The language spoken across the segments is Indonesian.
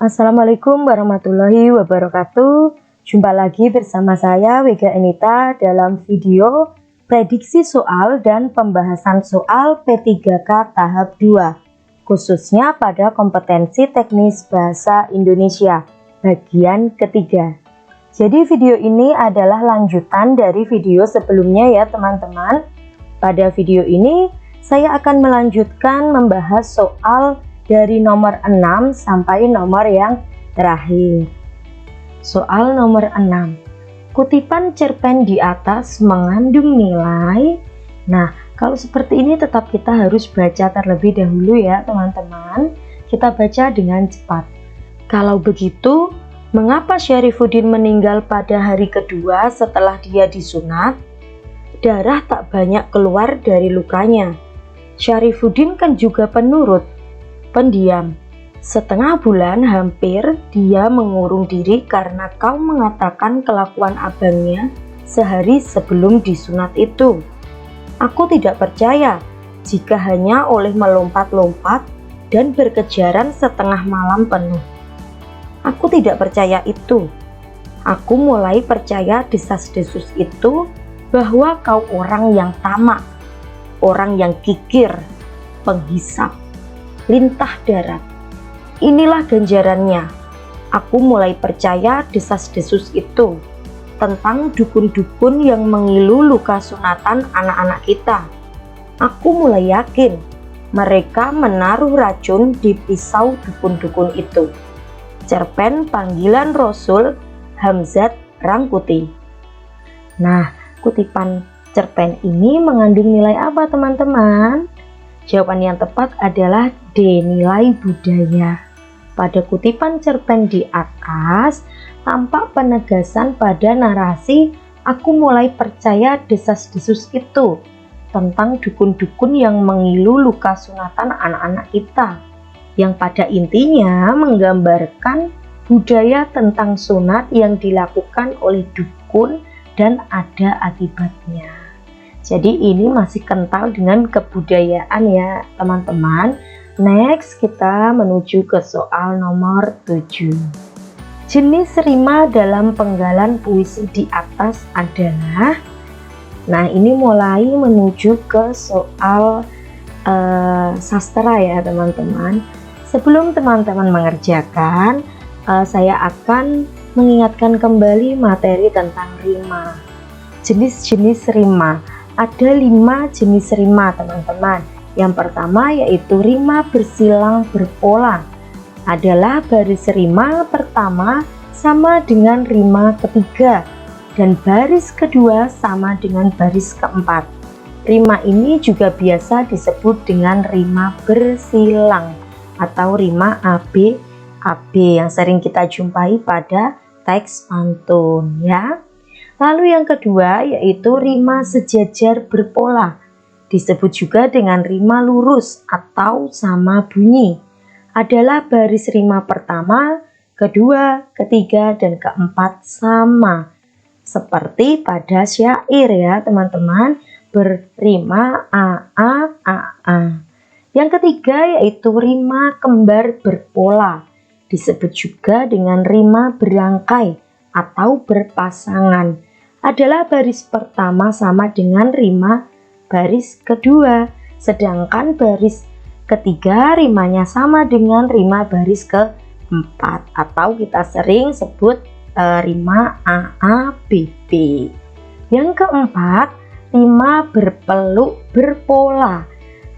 Assalamualaikum warahmatullahi wabarakatuh. Jumpa lagi bersama saya Wega Enita dalam video prediksi soal dan pembahasan soal P3K tahap 2, khususnya pada kompetensi teknis bahasa Indonesia bagian ketiga. Jadi video ini adalah lanjutan dari video sebelumnya ya teman-teman. Pada video ini saya akan melanjutkan membahas soal dari nomor 6 sampai nomor yang terakhir. Soal nomor 6. Kutipan cerpen di atas mengandung nilai. Nah, kalau seperti ini tetap kita harus baca terlebih dahulu ya teman-teman. Kita baca dengan cepat. Kalau begitu, mengapa Syarifuddin meninggal pada hari kedua setelah dia disunat? Darah tak banyak keluar dari lukanya. Syarifuddin kan juga penurut, pendiam. Setengah bulan hampir dia mengurung diri karena kau mengatakan kelakuan abangnya sehari sebelum disunat itu. Aku tidak percaya jika hanya oleh melompat-lompat dan berkejaran setengah malam penuh. Aku tidak percaya itu. Aku mulai percaya desas-desus itu bahwa kau orang yang tamak, orang yang kikir, penghisap, lintah darat. Inilah ganjarannya. Aku mulai percaya desas-desus itu tentang dukun-dukun yang mengilu luka sunatan anak-anak kita. Aku mulai yakin mereka menaruh racun di pisau dukun-dukun itu. Cerpen Panggilan Rasul Hamzat Rangkuti. Nah, kutipan cerpen ini mengandung nilai apa teman-teman? Jawaban yang tepat adalah D, nilai budaya. Pada kutipan cerpen di atas, tampak penegasan pada narasi aku mulai percaya desas-desus itu tentang dukun-dukun yang mengilu luka sunatan anak-anak kita, yang pada intinya menggambarkan budaya tentang sunat yang dilakukan oleh dukun dan ada akibatnya. Jadi ini masih kental dengan kebudayaan ya teman-teman. Next kita menuju ke soal nomor 7. Jenis rima dalam penggalan puisi di atas adalah. Nah ini mulai menuju ke soal sastra ya teman-teman. Sebelum teman-teman mengerjakan, saya akan mengingatkan kembali materi tentang rima. Jenis-jenis rima. Ada 5 jenis rima teman-teman. Yang pertama yaitu rima bersilang berpola. Adalah baris rima pertama sama dengan rima ketiga dan baris kedua sama dengan baris keempat. Rima ini juga biasa disebut dengan rima bersilang atau rima AB yang sering kita jumpai pada teks pantun ya. Lalu yang kedua yaitu rima sejajar berpola, disebut juga dengan rima lurus atau sama bunyi. Adalah baris rima pertama, kedua, ketiga, dan keempat sama. Seperti pada syair ya teman-teman, berrima a. Yang ketiga yaitu rima kembar berpola, disebut juga dengan rima berangkai atau berpasangan. Adalah baris pertama sama dengan rima baris kedua, sedangkan baris ketiga rimanya sama dengan rima baris keempat atau kita sering sebut rima AABB. Yang keempat, rima berpeluk berpola.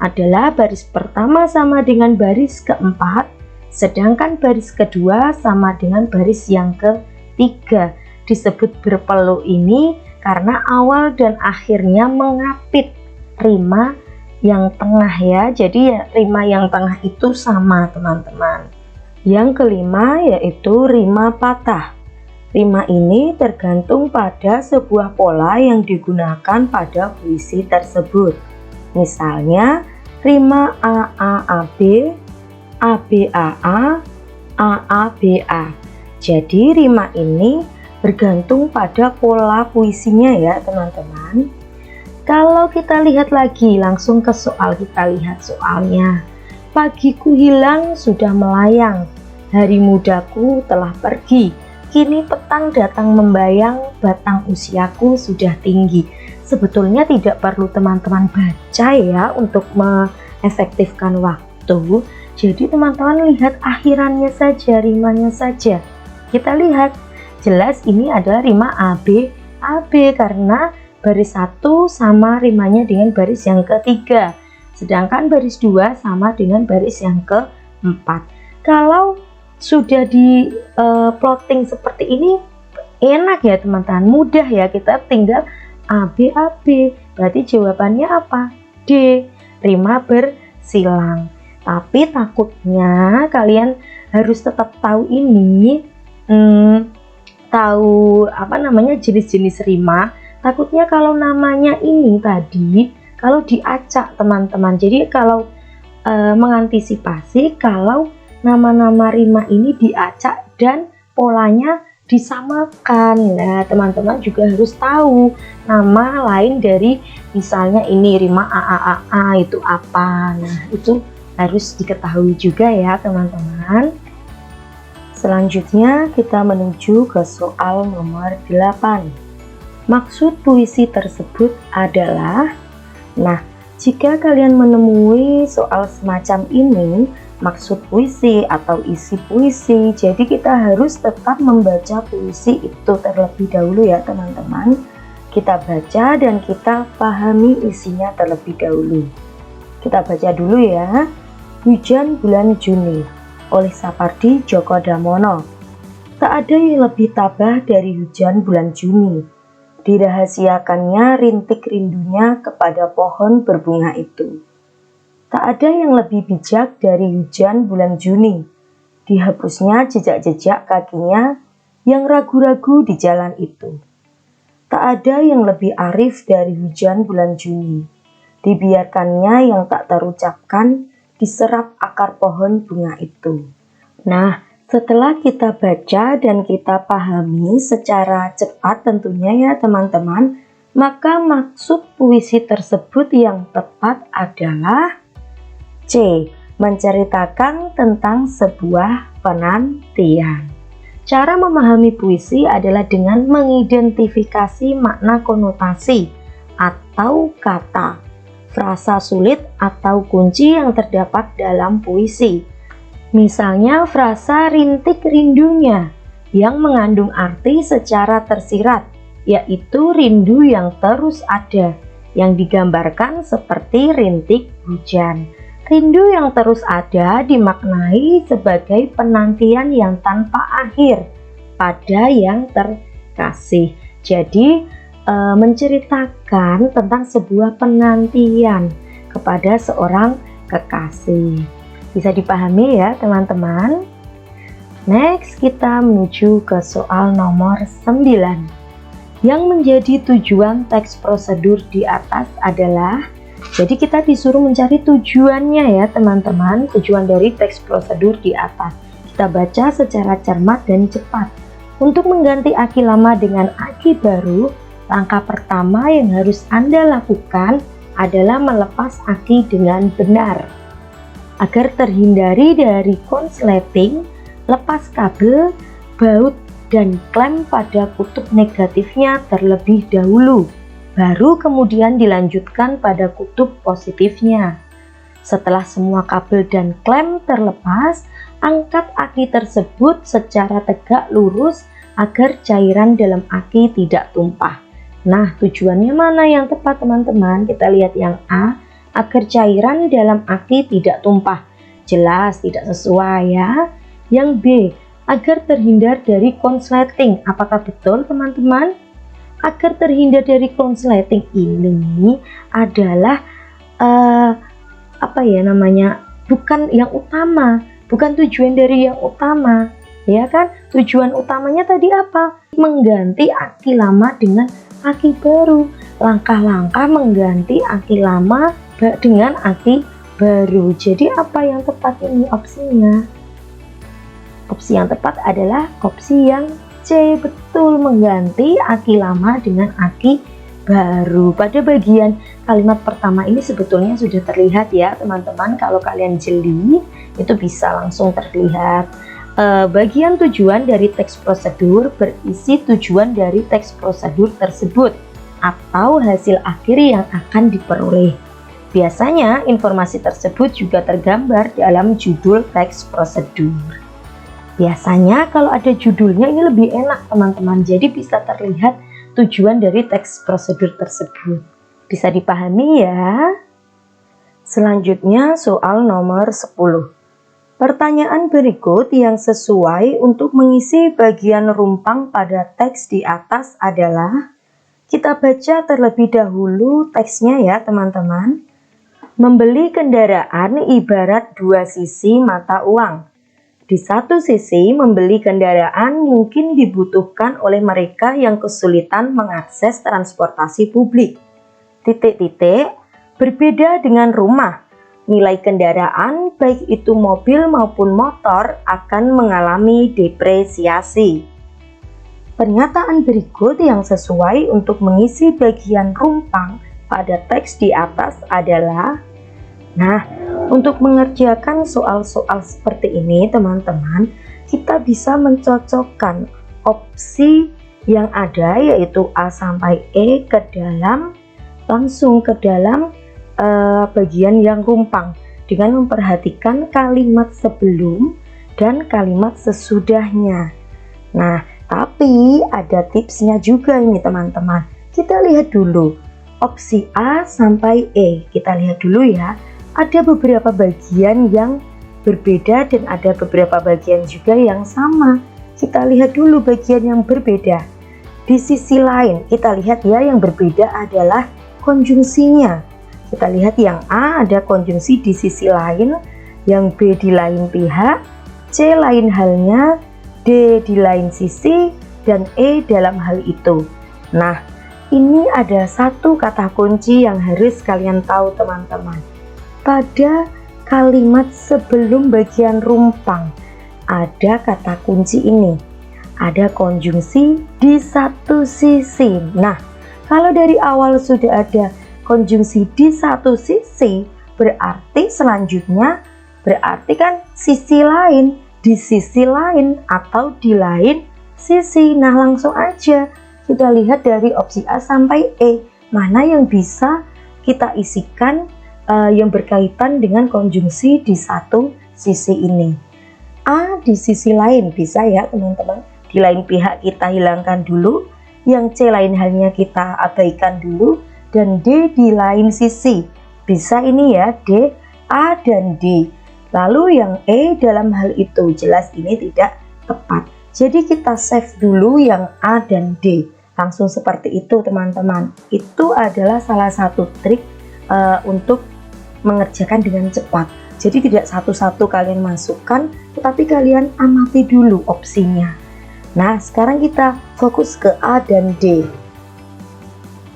Adalah baris pertama sama dengan baris keempat, sedangkan baris kedua sama dengan baris yang ketiga. Disebut berpeluk ini karena awal dan akhirnya mengapit rima yang tengah ya. Jadi ya, rima yang tengah itu sama teman-teman. Yang kelima yaitu rima patah. Rima ini tergantung pada sebuah pola yang digunakan pada puisi tersebut. Misalnya rima AAAB, ABAA, AABA. Jadi rima ini bergantung pada pola puisinya ya teman-teman. Kalau kita lihat lagi langsung ke soal, kita lihat soalnya. Pagiku hilang sudah melayang, hari mudaku telah pergi, kini petang datang membayang, batang usiaku sudah tinggi. Sebetulnya tidak perlu teman-teman baca ya untuk mengefektifkan waktu. Jadi teman-teman lihat akhirannya saja, rimanya saja. Kita lihat, jelas ini adalah rima AB, AB karena baris 1 sama rimanya dengan baris yang ketiga. Sedangkan baris 2 sama dengan baris yang keempat. Kalau sudah di plotting seperti ini enak ya teman-teman, mudah ya, kita tinggal AB AB. Berarti jawabannya apa? D, rima bersilang. Tapi takutnya kalian harus tetap tahu ini, tahu apa namanya jenis-jenis rima. Takutnya kalau namanya ini tadi kalau diacak teman-teman. Jadi kalau mengantisipasi kalau nama-nama rima ini diacak dan polanya disamakan. Nah, teman-teman juga harus tahu nama lain dari misalnya ini rima a itu apa. Nah, itu harus diketahui juga ya teman-teman. Selanjutnya kita menuju ke soal nomor 8. Maksud puisi tersebut adalah, nah, jika kalian menemui soal semacam ini, maksud puisi atau isi puisi, jadi kita harus tetap membaca puisi itu terlebih dahulu ya teman-teman. Kita baca dan kita pahami isinya terlebih dahulu. Kita baca dulu ya. Hujan Bulan Juni oleh Sapardi Djoko Damono. Tak ada yang lebih tabah dari hujan bulan Juni. Dirahasiakannya rintik rindunya kepada pohon berbunga itu. Tak ada yang lebih bijak dari hujan bulan Juni. Dihapusnya jejak-jejak kakinya yang ragu-ragu di jalan itu. Tak ada yang lebih arif dari hujan bulan Juni. Dibiarkannya yang tak terucapkan diserap akar pohon bunga itu. Nah, setelah kita baca dan kita pahami secara cepat tentunya ya teman-teman, maka maksud puisi tersebut yang tepat adalah C. Menceritakan tentang sebuah penantian. Cara memahami puisi adalah dengan mengidentifikasi makna konotasi atau kata, frasa sulit atau kunci yang terdapat dalam puisi. Misalnya frasa rintik rindunya yang mengandung arti secara tersirat, yaitu rindu yang terus ada, yang digambarkan seperti rintik hujan. Rindu yang terus ada dimaknai sebagai penantian yang tanpa akhir pada yang terkasih. Jadi menceritakan tentang sebuah penantian kepada seorang kekasih. Bisa dipahami ya teman-teman. Next kita menuju ke soal nomor 9. Yang menjadi tujuan teks prosedur di atas adalah, jadi kita disuruh mencari tujuannya ya teman-teman, tujuan dari teks prosedur di atas. Kita baca secara cermat dan cepat. Untuk mengganti aki lama dengan aki baru, langkah pertama yang harus Anda lakukan adalah melepas aki dengan benar. Agar terhindari dari konsleting, lepas kabel, baut, dan klem pada kutub negatifnya terlebih dahulu. Baru kemudian dilanjutkan pada kutub positifnya. Setelah semua kabel dan klem terlepas, angkat aki tersebut secara tegak lurus agar cairan dalam aki tidak tumpah. Nah, tujuannya mana yang tepat teman-teman? Kita lihat yang A, agar cairan dalam aki tidak tumpah. Jelas tidak sesuai ya. Yang B, agar terhindar dari konsleting. Apakah betul teman-teman? Agar terhindar dari konsleting ini adalah bukan yang utama, bukan tujuan dari yang utama, ya kan? Tujuan utamanya tadi apa? Mengganti aki lama dengan aki baru. Langkah-langkah mengganti aki lama dengan aki baru. Jadi apa yang tepat ini opsinya? Opsi yang tepat adalah opsi yang C, betul, mengganti aki lama dengan aki baru. Pada bagian kalimat pertama ini sebetulnya sudah terlihat ya teman-teman. Kalau kalian jeli itu bisa langsung terlihat Bagian tujuan dari teks prosedur berisi tujuan dari teks prosedur tersebut atau hasil akhir yang akan diperoleh. Biasanya informasi tersebut juga tergambar dalam judul teks prosedur. Biasanya kalau ada judulnya ini lebih enak teman-teman, jadi bisa terlihat tujuan dari teks prosedur tersebut. Bisa dipahami ya? Selanjutnya soal nomor 10. Pertanyaan berikut yang sesuai untuk mengisi bagian rumpang pada teks di atas adalah, kita baca terlebih dahulu teksnya ya teman-teman. Membeli kendaraan ibarat dua sisi mata uang. Di satu sisi, membeli kendaraan mungkin dibutuhkan oleh mereka yang kesulitan mengakses transportasi publik. Berbeda dengan rumah. Nilai kendaraan, baik itu mobil maupun motor, akan mengalami depresiasi. Pernyataan berikut yang sesuai untuk mengisi bagian rumpang pada teks di atas adalah, untuk mengerjakan soal-soal seperti ini teman-teman, kita bisa mencocokkan opsi yang ada yaitu A sampai E langsung ke dalam bagian yang rumpang dengan memperhatikan kalimat sebelum dan kalimat sesudahnya. Tapi ada tipsnya juga ini teman-teman. Kita lihat dulu opsi A sampai E. Kita lihat dulu ya. Ada beberapa bagian yang berbeda dan ada beberapa bagian juga yang sama. Kita lihat dulu bagian yang berbeda. Di sisi lain kita lihat ya, yang berbeda adalah konjungsinya. Kita lihat yang A ada konjungsi di sisi lain, yang B di lain pihak, C lain halnya, D di lain sisi, dan E dalam hal itu. Ini ada satu kata kunci yang harus kalian tahu teman-teman. Pada kalimat sebelum bagian rumpang ada kata kunci ini. Ada konjungsi di satu sisi. Kalau dari awal sudah ada konjungsi di satu sisi, berarti selanjutnya kan sisi lain, di sisi lain atau di lain sisi. Langsung aja kita lihat dari opsi A sampai E, mana yang bisa kita isikan yang berkaitan dengan konjungsi di satu sisi ini. A di sisi lain bisa ya teman-teman, di lain pihak kita hilangkan dulu, yang C lain halnya kita abaikan dulu, dan D di lain sisi. Bisa ini ya, D, A, dan D. Lalu yang E dalam hal itu, jelas ini tidak tepat. Jadi kita save dulu yang A dan D. Langsung seperti itu teman-teman. Itu adalah salah satu trik untuk mengerjakan dengan cepat. Jadi tidak satu-satu kalian masukkan, tetapi kalian amati dulu opsinya. Sekarang kita fokus ke A dan D.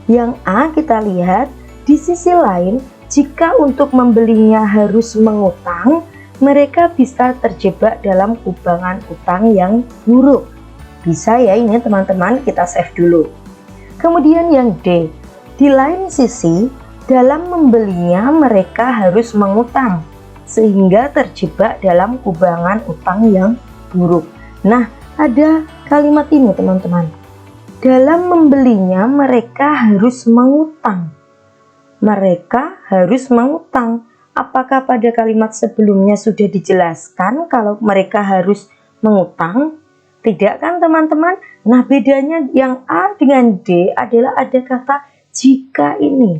Yang A kita lihat, di sisi lain, jika untuk membelinya harus mengutang, mereka bisa terjebak dalam kubangan utang yang buruk. Bisa ya ini teman-teman, kita save dulu. Kemudian yang D, di lain sisi, dalam membelinya mereka harus mengutang, sehingga terjebak dalam kubangan utang yang buruk. Ada kalimat ini teman-teman. Dalam membelinya mereka harus mengutang. Mereka harus mengutang. Apakah pada kalimat sebelumnya sudah dijelaskan kalau mereka harus mengutang? Tidak kan teman-teman? Bedanya yang A dengan D adalah ada kata jika ini.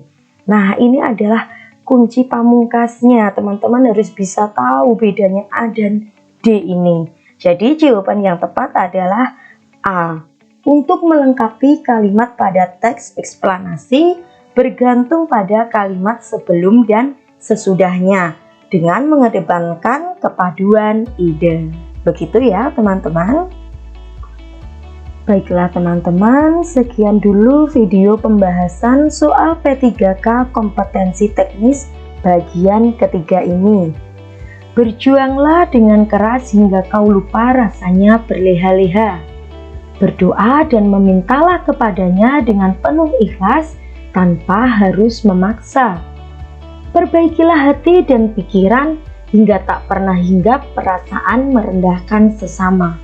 Ini adalah kunci pamungkasnya. Teman-teman harus bisa tahu bedanya A dan D ini. Jadi jawaban yang tepat adalah A. Untuk melengkapi kalimat pada teks eksplanasi, bergantung pada kalimat sebelum dan sesudahnya dengan mengedepankan kepaduan ide. Begitu ya teman-teman. Baiklah teman-teman, sekian dulu video pembahasan soal P3K kompetensi teknis bagian ketiga ini. Berjuanglah dengan keras hingga kau lupa rasanya berleha-leha. Berdoa dan memintalah kepadanya dengan penuh ikhlas tanpa harus memaksa. Perbaikilah hati dan pikiran hingga tak pernah hinggap perasaan merendahkan sesama.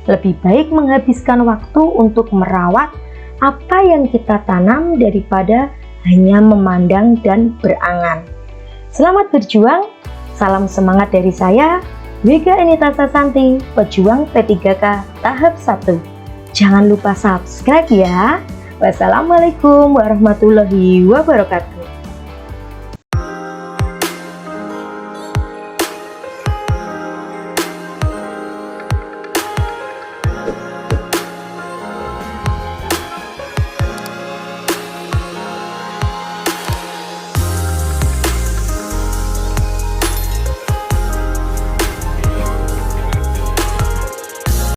Lebih baik menghabiskan waktu untuk merawat apa yang kita tanam daripada hanya memandang dan berangan. Selamat berjuang, salam semangat dari saya, Wega Enita Sasanti, pejuang P3K tahap 1. Jangan lupa subscribe ya. Wassalamualaikum warahmatullahi wabarakatuh.